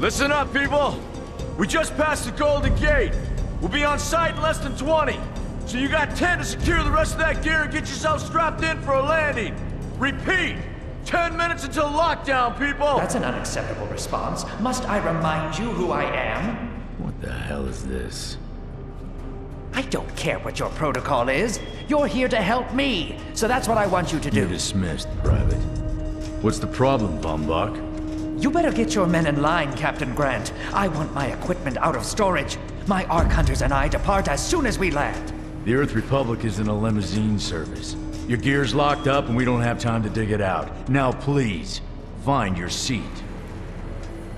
Listen up, people! We just passed the Golden Gate. We'll be on site in less than 20. So you got 10 to secure the rest of that gear and get yourself strapped in for a landing. Repeat! 10 minutes until lockdown, people! That's an unacceptable response. Must I remind you who I am? What the hell is this? I don't care what your protocol is. You're here to help me, so that's what I want you to do. You're dismissed, Private. What's the problem, Von Bach? You better get your men in line, Captain Grant. I want my equipment out of storage. My Ark Hunters and I depart as soon as we land. The Earth Republic is in a limousine service. Your gear's locked up and we don't have time to dig it out. Now please, find your seat.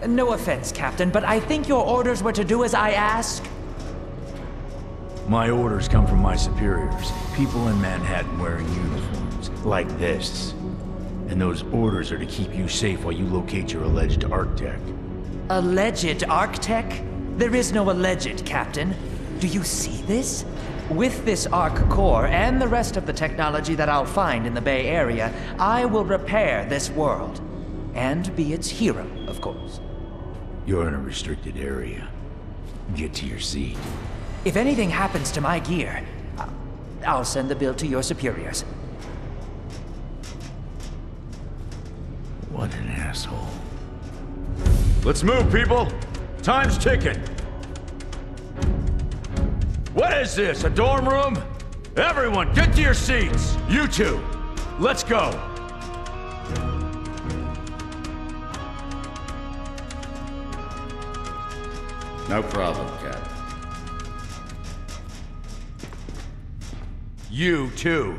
No offense, Captain, but I think your orders were to do as I ask. My orders come from my superiors. People in Manhattan wearing uniforms, like this. And those orders are to keep you safe while you locate your alleged Arc-Tech. Alleged Arc-Tech? There is no alleged, Captain. Do you see this? With this Arc core and the rest of the technology that I'll find in the Bay Area, I will repair this world. And be its hero, of course. You're in a restricted area. Get to your seat. If anything happens to my gear, I'll send the bill to your superiors. What an asshole. Let's move, people! Time's ticking! What is this, a dorm room? Everyone, get to your seats! You two, let's go! No problem, Cap. You too.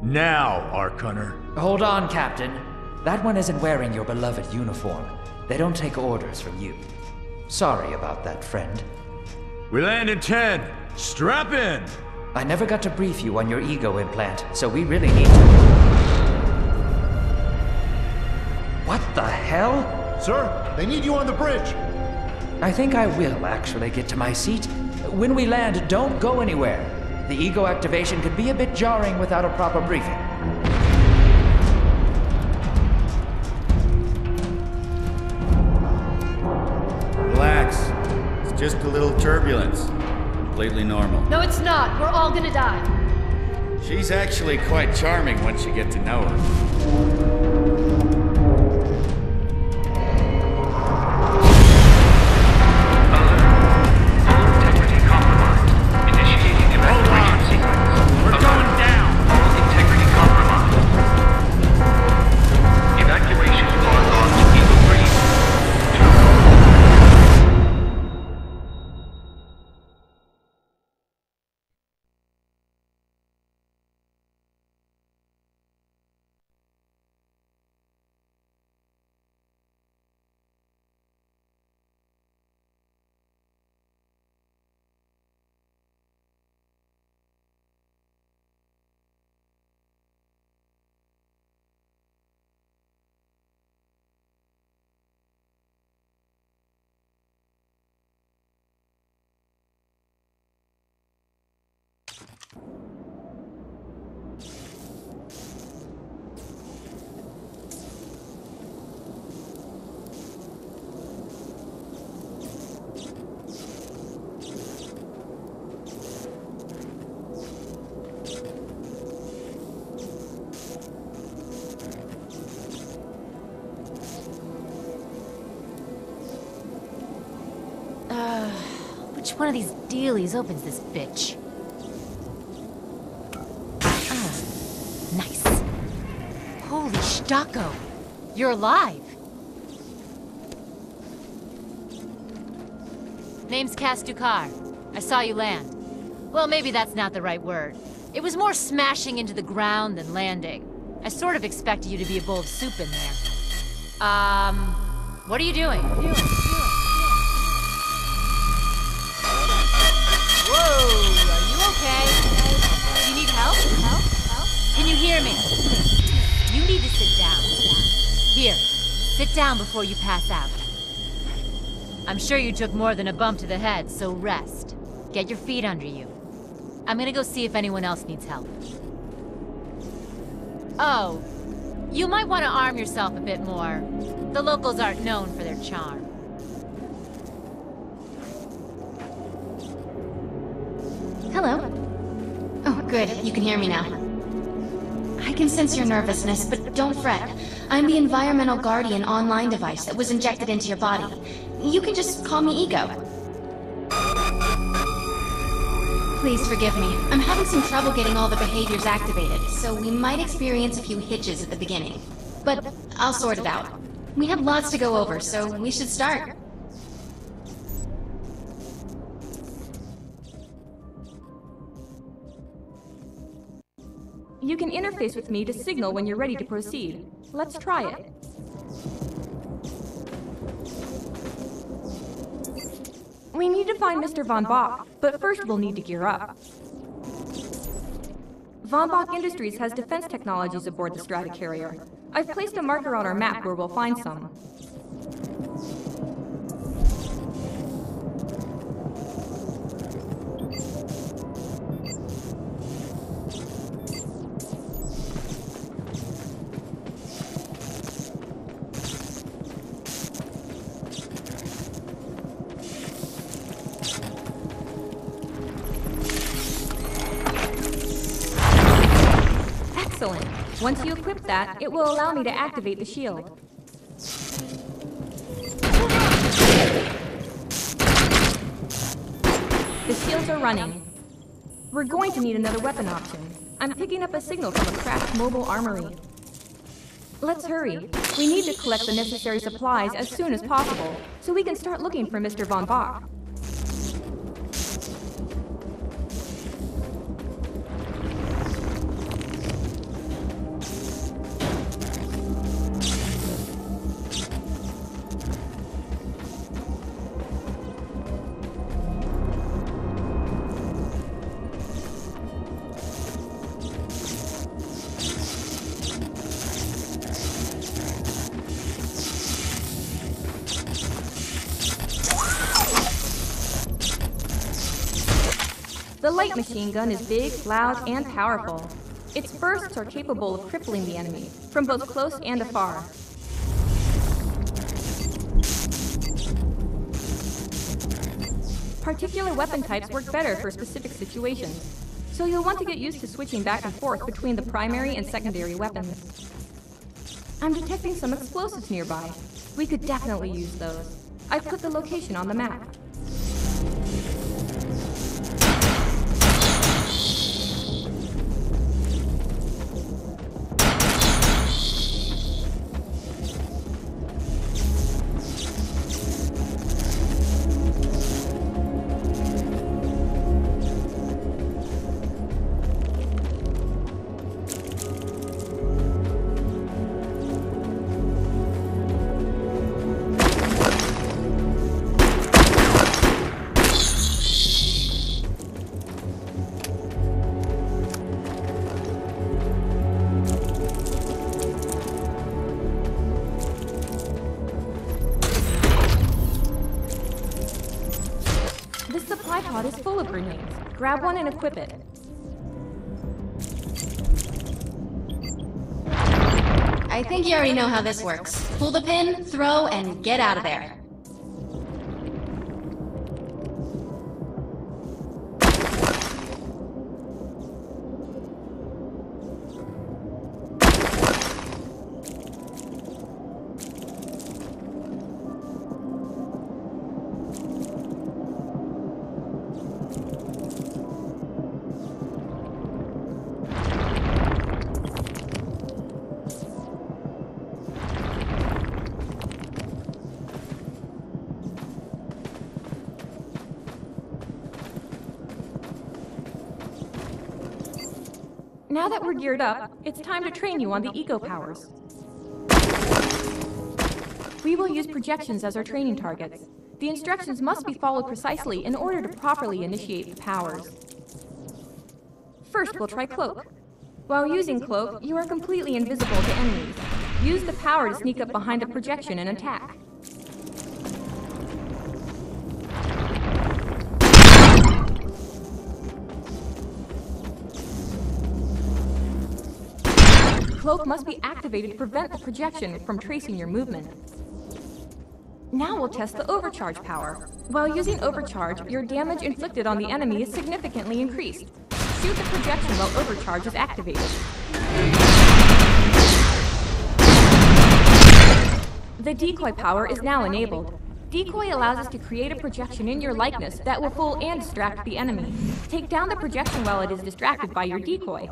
Now, Ark Hunter. Hold on, Captain. That one isn't wearing your beloved uniform. They don't take orders from you. Sorry about that, friend. We land in 10. Strap in! I never got to brief you on your ego implant, so we really need to... What the hell? Sir, they need you on the bridge. I think I will actually get to my seat. When we land, don't go anywhere. The ego activation could be a bit jarring without a proper briefing. Relax. It's just a little turbulence. Completely normal. No, it's not. We're all gonna die. She's actually quite charming once you get to know her. Which one of these dealies opens this bitch? Nice. Holy Stocko! You're alive! Name's Kastukar. I saw you land. Well, maybe that's not the right word. It was more smashing into the ground than landing. I sort of expected you to be a bowl of soup in there. What are you doing? Whoa, are you okay? You need help? Can you hear me? You need to sit down. Here, sit down before you pass out. I'm sure you took more than a bump to the head, so rest. Get your feet under you. I'm gonna go see if anyone else needs help. Oh, you might want to arm yourself a bit more. The locals aren't known for their charm. Hello. Oh, good. You can hear me now. I can sense your nervousness, but don't fret. I'm the Environmental Guardian online device that was injected into your body. You can just call me Ego. Please forgive me. I'm having some trouble getting all the behaviors activated, so we might experience a few hitches at the beginning. But I'll sort it out. We have lots to go over, so we should start. You can interface with me to signal when you're ready to proceed. Let's try it. We need to find Mr. Von Bach, but first we'll need to gear up. Von Bach Industries has defense technologies aboard the Stratocarrier. I've placed a marker on our map where we'll find some. Excellent. Once you equip that, it will allow me to activate the shield. The shields are running. We're going to need another weapon option. I'm picking up a signal from a crashed mobile armory. Let's hurry. We need to collect the necessary supplies as soon as possible, so we can start looking for Mr. Von Bach. light machine gun is big, loud, and powerful. Its bursts are capable of crippling the enemy, from both close and afar. Particular weapon types work better for specific situations, so you'll want to get used to switching back and forth between the primary and secondary weapons. I'm detecting some explosives nearby. We could definitely use those. I've put the location on the map. This supply pod is full of grenades. Grab one and equip it. I think you already know how this works. Pull the pin, throw, and get out of there. Now that we're geared up, it's time to train you on the eco powers. We will use projections as our training targets. The instructions must be followed precisely in order to properly initiate the powers. First, we'll try Cloak. While using Cloak, you are completely invisible to enemies. Use the power to sneak up behind a projection and attack. Cloak must be activated to prevent the projection from tracing your movement. Now we'll test the overcharge power. While using overcharge, your damage inflicted on the enemy is significantly increased. Shoot the projection while overcharge is activated. The decoy power is now enabled. Decoy allows us to create a projection in your likeness that will fool and distract the enemy. Take down the projection while it is distracted by your decoy.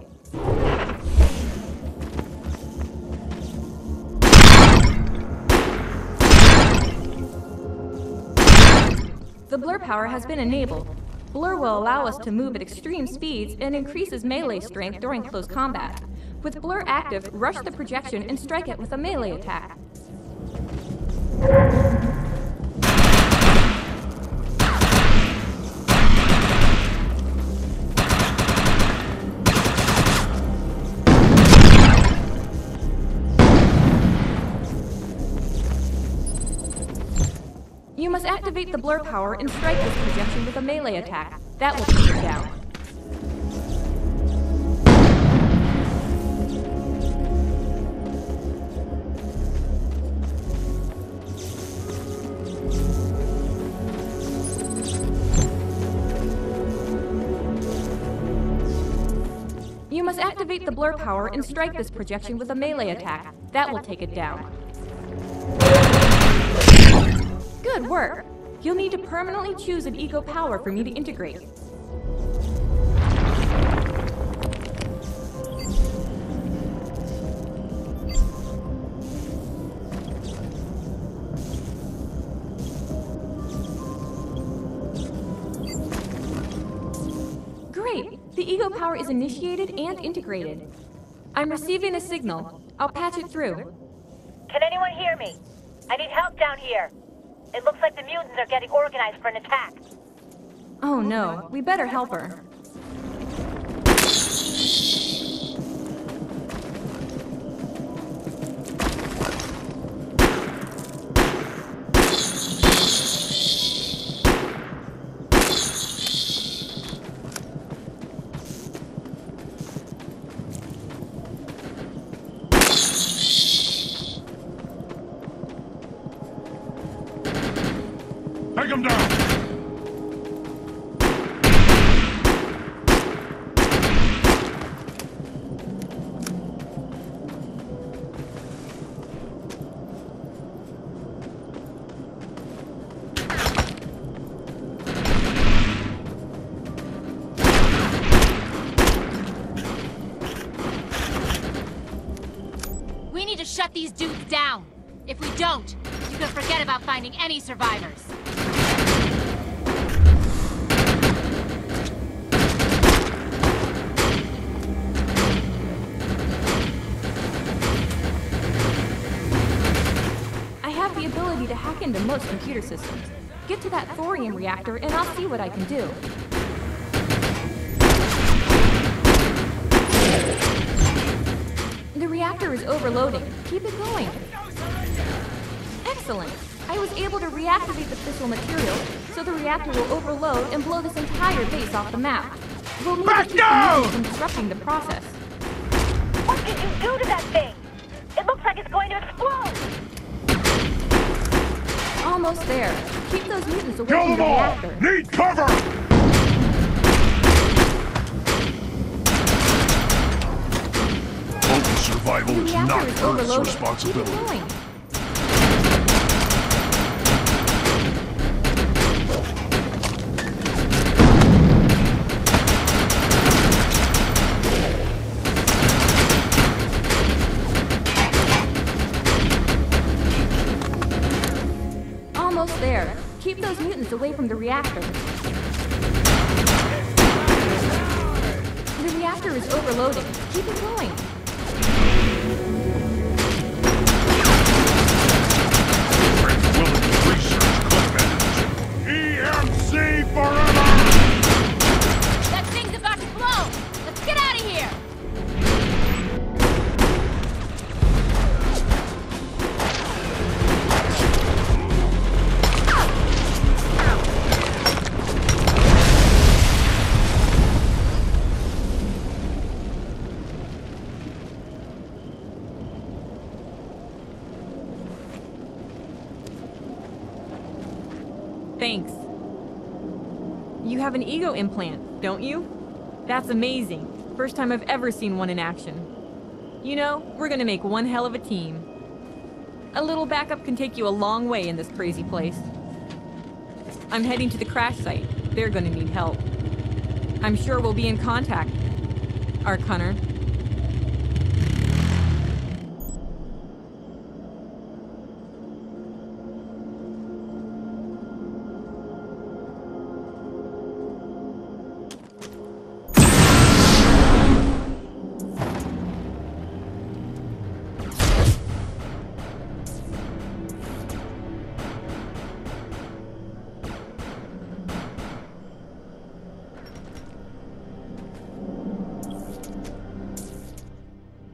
The blur power has been enabled. Blur will allow us to move at extreme speeds and increases melee strength during close combat. With blur active, rush the projection and strike it with a melee attack. You must activate the blur power and strike this projection with a melee attack. That will take it down. You must activate the blur power and strike this projection with a melee attack. That will take it down. Good work! You'll need to permanently choose an eco power for me to integrate. Great! The ego power is initiated and integrated. I'm receiving a signal. I'll patch it through. Can anyone hear me? I need help down here. It looks like the mutants are getting organized for an attack. Oh no, we better help her. shut these dudes down. If we don't, you can forget about finding any survivors. I have the ability to hack into most computer systems. Get to that thorium reactor and I'll see what I can do. The reactor is overloading. Keep it going. Excellent. I was able to reactivate the fissile material, so the reactor will overload and blow this entire base off the map. We'll need to keep the mission from disrupting the process. What did you do to that thing? It looks like it's going to explode! Almost there. Keep those mutants away from the reactor. Need cover! Local survival The is reactor not is Earth's overloaded. responsibility. Keep it going. Almost there. Keep those mutants away from the reactor. The reactor is overloading. Keep it going. EMC forever! That thing's about to blow! Let's get out of here! Thanks. You have an ego implant, don't you? That's amazing. First time I've ever seen one in action. You know, we're gonna make one hell of a team. A little backup can take you a long way in this crazy place. I'm heading to the crash site. They're gonna need help. I'm sure we'll be in contact, Ark Hunter.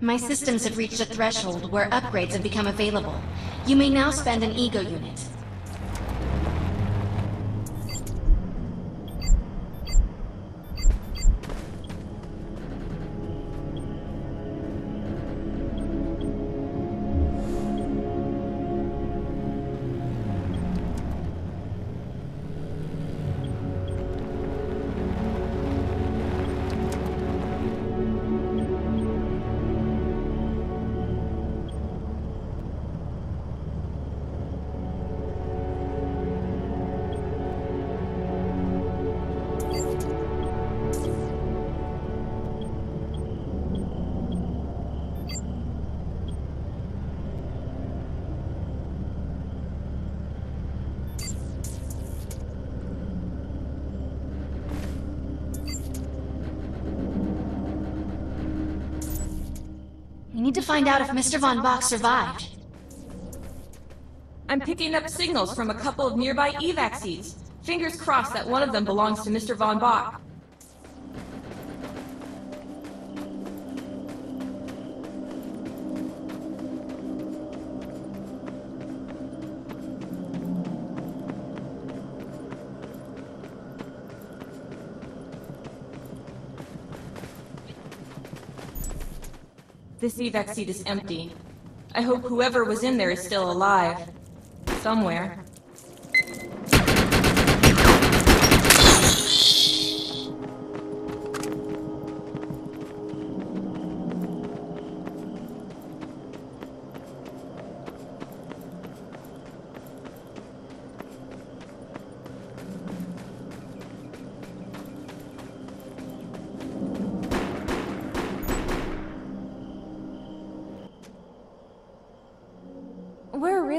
My systems have reached a threshold where upgrades have become available. You may now spend an ego unit. We need to find out if Mr. Von Bach survived. I'm picking up signals from a couple of nearby evac seats. Fingers crossed that one of them belongs to Mr. Von Bach. This evac seat is empty. I hope whoever was in there is still alive. Somewhere.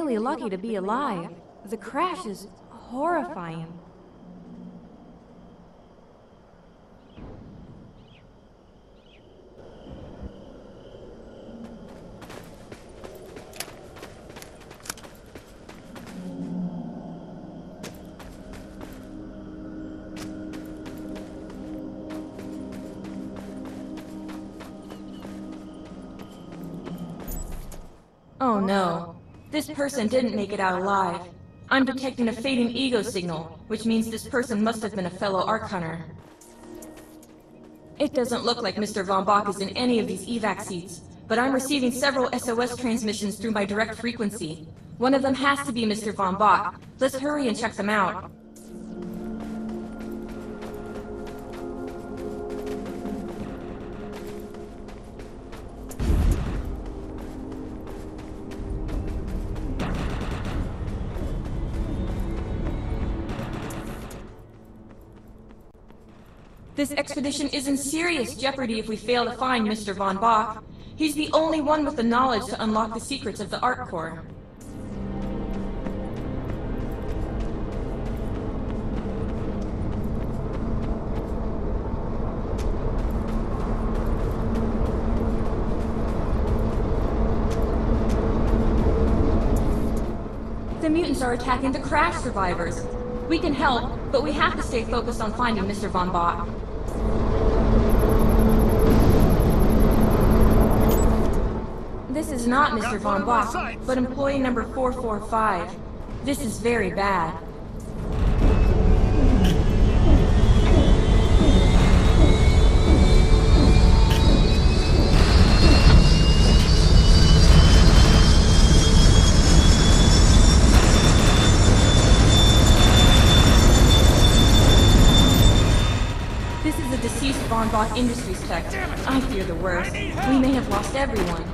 really lucky to be alive. The crash is horrifying. Oh no. This person didn't make it out alive. I'm detecting a fading ego signal, which means this person must have been a fellow Ark Hunter. It doesn't look like Mr. Von Bach is in any of these evac seats, but I'm receiving several SOS transmissions through my direct frequency. One of them has to be Mr. Von Bach. Let's hurry and check them out. This expedition is in serious jeopardy if we fail to find Mr. Von Bach. He's the only one with the knowledge to unlock the secrets of the Ark Core. The mutants are attacking the crash survivors. We can help, but we have to stay focused on finding Mr. Von Bach. This is not Mr. Von Bach, but employee number 445. This is very bad. This is a deceased Von Bach Industries tech. I fear the worst. We may have lost everyone.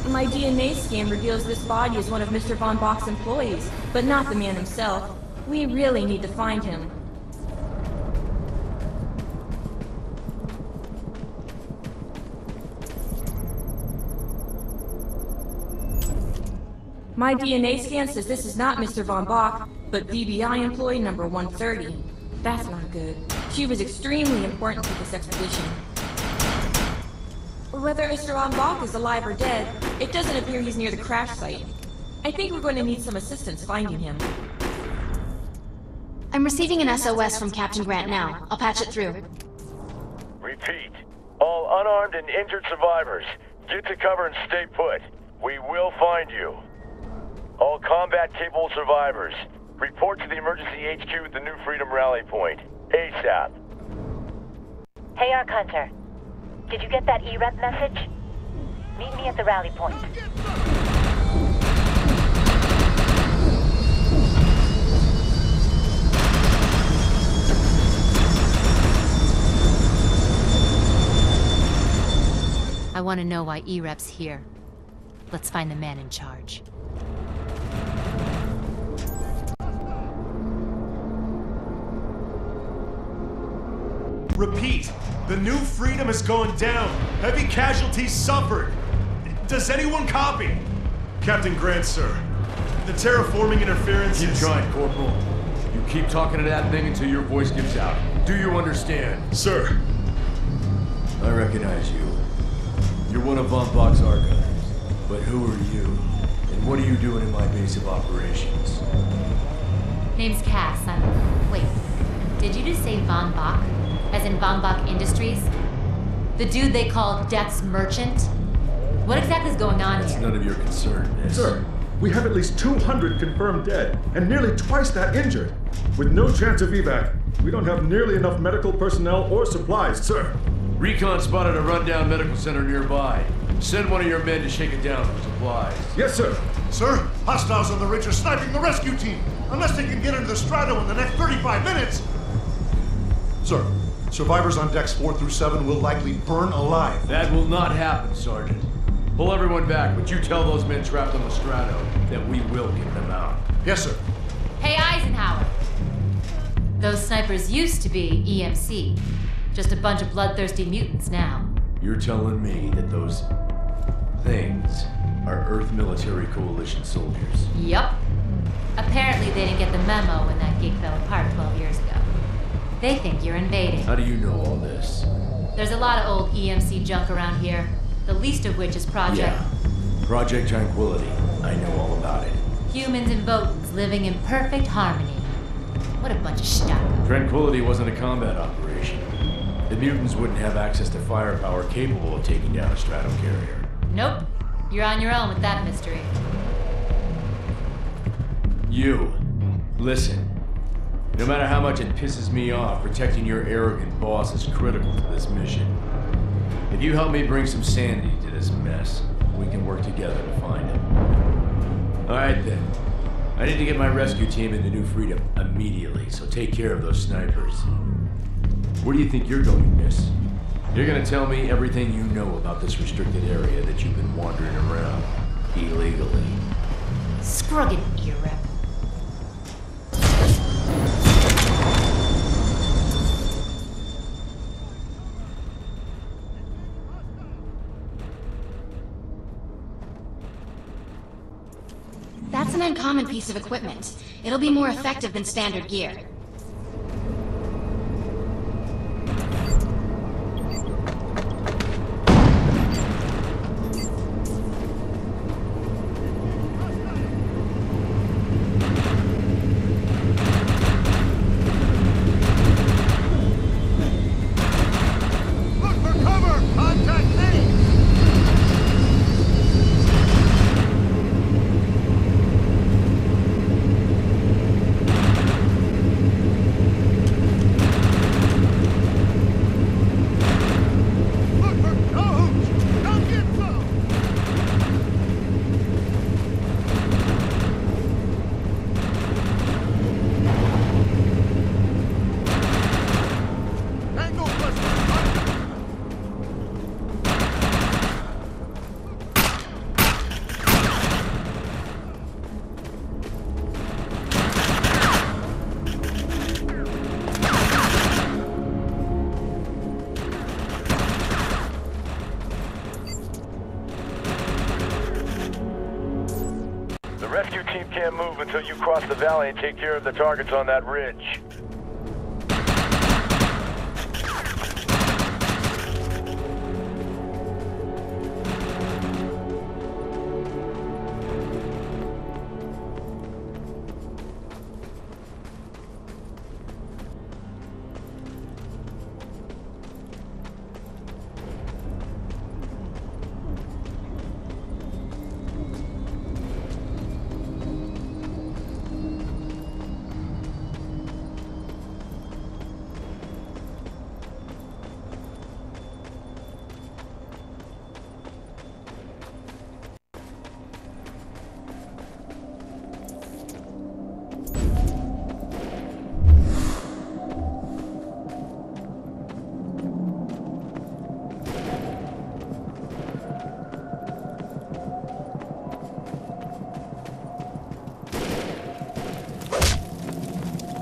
My DNA scan reveals this body is one of Mr. Von Bach's employees, but not the man himself. We really need to find him. My DNA scan says this is not Mr. Von Bach, but BBI employee number 130. That's not good. She was extremely important to this expedition. Whether Mr. Von Bach is alive or dead, it doesn't appear he's near the crash site. I think we're going to need some assistance finding him. I'm receiving an SOS from Captain Grant now. I'll patch it through. Repeat. All unarmed and injured survivors, get to cover and stay put. We will find you. All combat-capable survivors, report to the emergency HQ at the New Freedom Rally Point. ASAP. Hey, Ark Hunter. Did you get that E-Rep message? Meet me at the rally point. I want to know why E-Rep's here. Let's find the man in charge. Repeat, the New Freedom is going down. Heavy casualties suffered. Does anyone copy? Captain Grant, sir. The terraforming interference Keep is... trying, Corporal. You keep talking to that thing until your voice gives out. Do you understand? Sir. I recognize you. You're one of Von Bach's archives. But who are you? And what are you doing in my base of operations? Name's Cass. Wait. Did you just say Von Bach? As in Von Bach Industries? The dude they call Death's Merchant? What exactly is going on It's here? none of your concern, miss. Sir, we have at least 200 confirmed dead, and nearly twice that injured. With no chance of evac, we don't have nearly enough medical personnel or supplies, sir. Recon spotted a rundown medical center nearby. Send one of your men to shake it down for supplies. Yes, sir. Sir, hostiles on the ridge are sniping the rescue team. Unless they can get into the strato in the next 35 minutes. Sir, survivors on decks 4 through 7 will likely burn alive. That will not happen, Sergeant. Pull everyone back, but you tell those men trapped on the Strato that we will get them out. Yes, sir. Hey, Eisenhower. Those snipers used to be EMC. Just a bunch of bloodthirsty mutants now. You're telling me that those things are Earth Military Coalition soldiers? Yup. Apparently they didn't get the memo when that gig fell apart 12 years ago. They think you're invading. How do you know all this? There's a lot of old EMC junk around here, the least of which is Yeah. Project Tranquility. I know all about it. Humans and Votans living in perfect harmony. What a bunch of stuff. Tranquility wasn't a combat operation. The mutants wouldn't have access to firepower capable of taking down a strato carrier. Nope. You're on your own with that mystery. You, listen. No matter how much it pisses me off, protecting your arrogant boss is critical to this mission. If you help me bring some sanity to this mess, we can work together to find him. Alright then. I need to get my rescue team into New Freedom immediately, so take care of those snipers. Where do you think you're going, miss? You're gonna tell me everything you know about this restricted area that you've been wandering around illegally. Scruggin' ear rep. That's an uncommon piece of equipment. It'll be more effective than standard gear. Rescue team can't move until you cross the valley and take care of the targets on that ridge.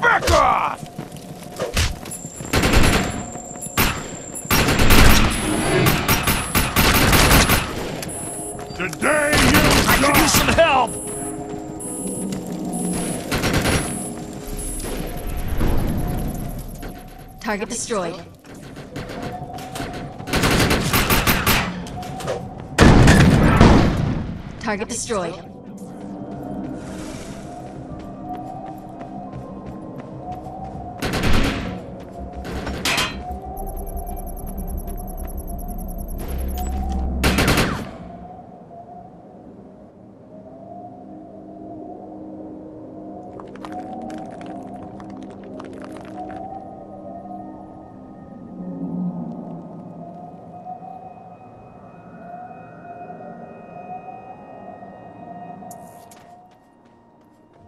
Back off! Today I could use some help! Target destroyed. Target destroyed.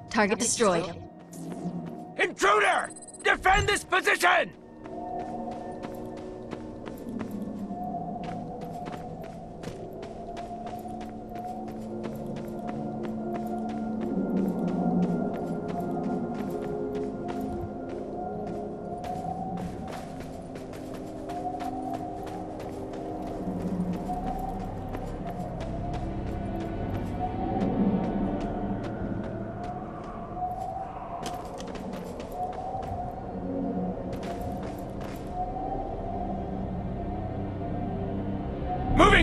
Target destroyed. Intruder! Defend this position!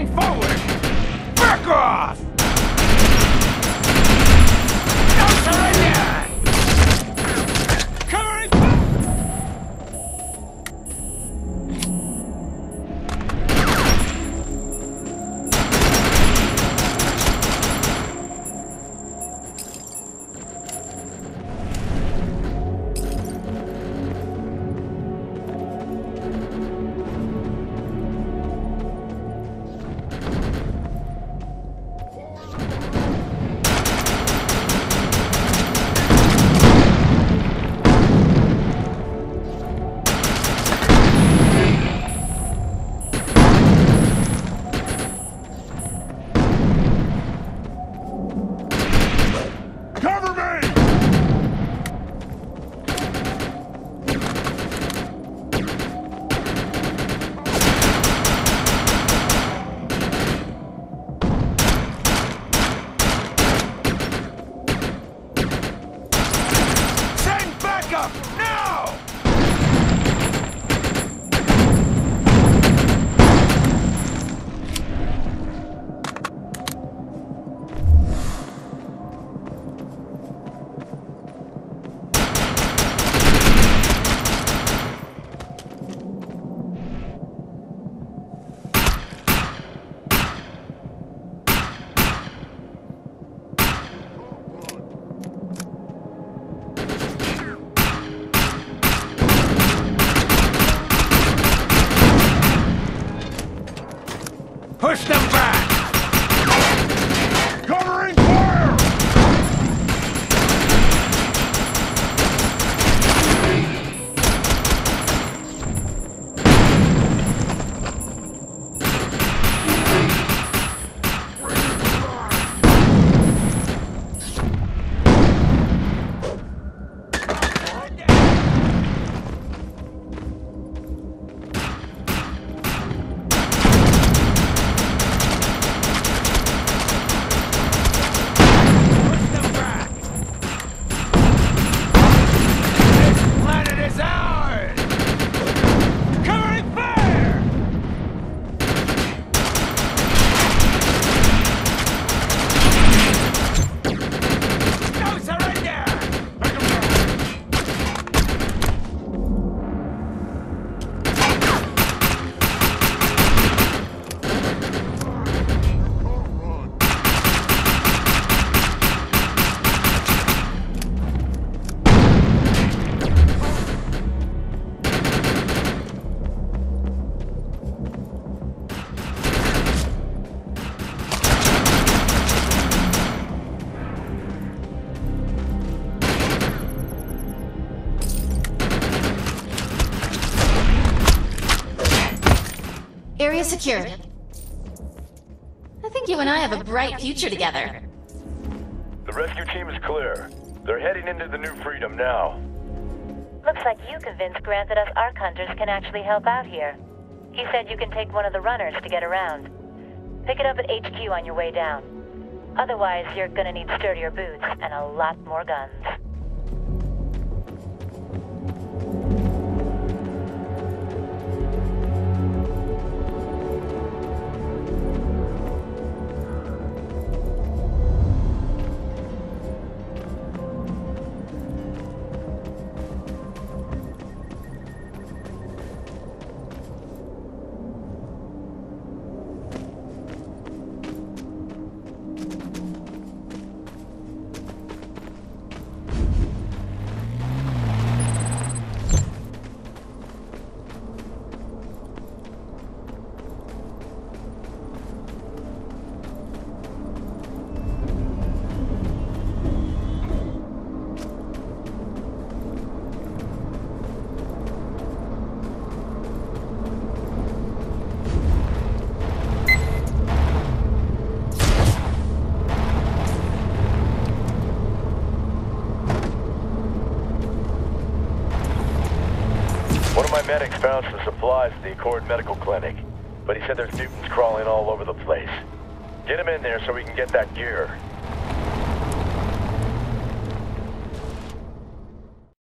Moving forward! Back off! No surrender! Covering fire! Push them back! Covering fire! Area secured. I think you and I have a bright future together. The rescue team is clear. They're heading into the New Freedom now. Looks like you convinced Grant that us Ark Hunters can actually help out here. He said you can take one of the runners to get around. Pick it up at HQ on your way down. Otherwise, you're gonna need sturdier boots and a lot more guns. Medics found some supplies at the Accord Medical Clinic, but he said there's mutants crawling all over the place. Get him in there so we can get that gear.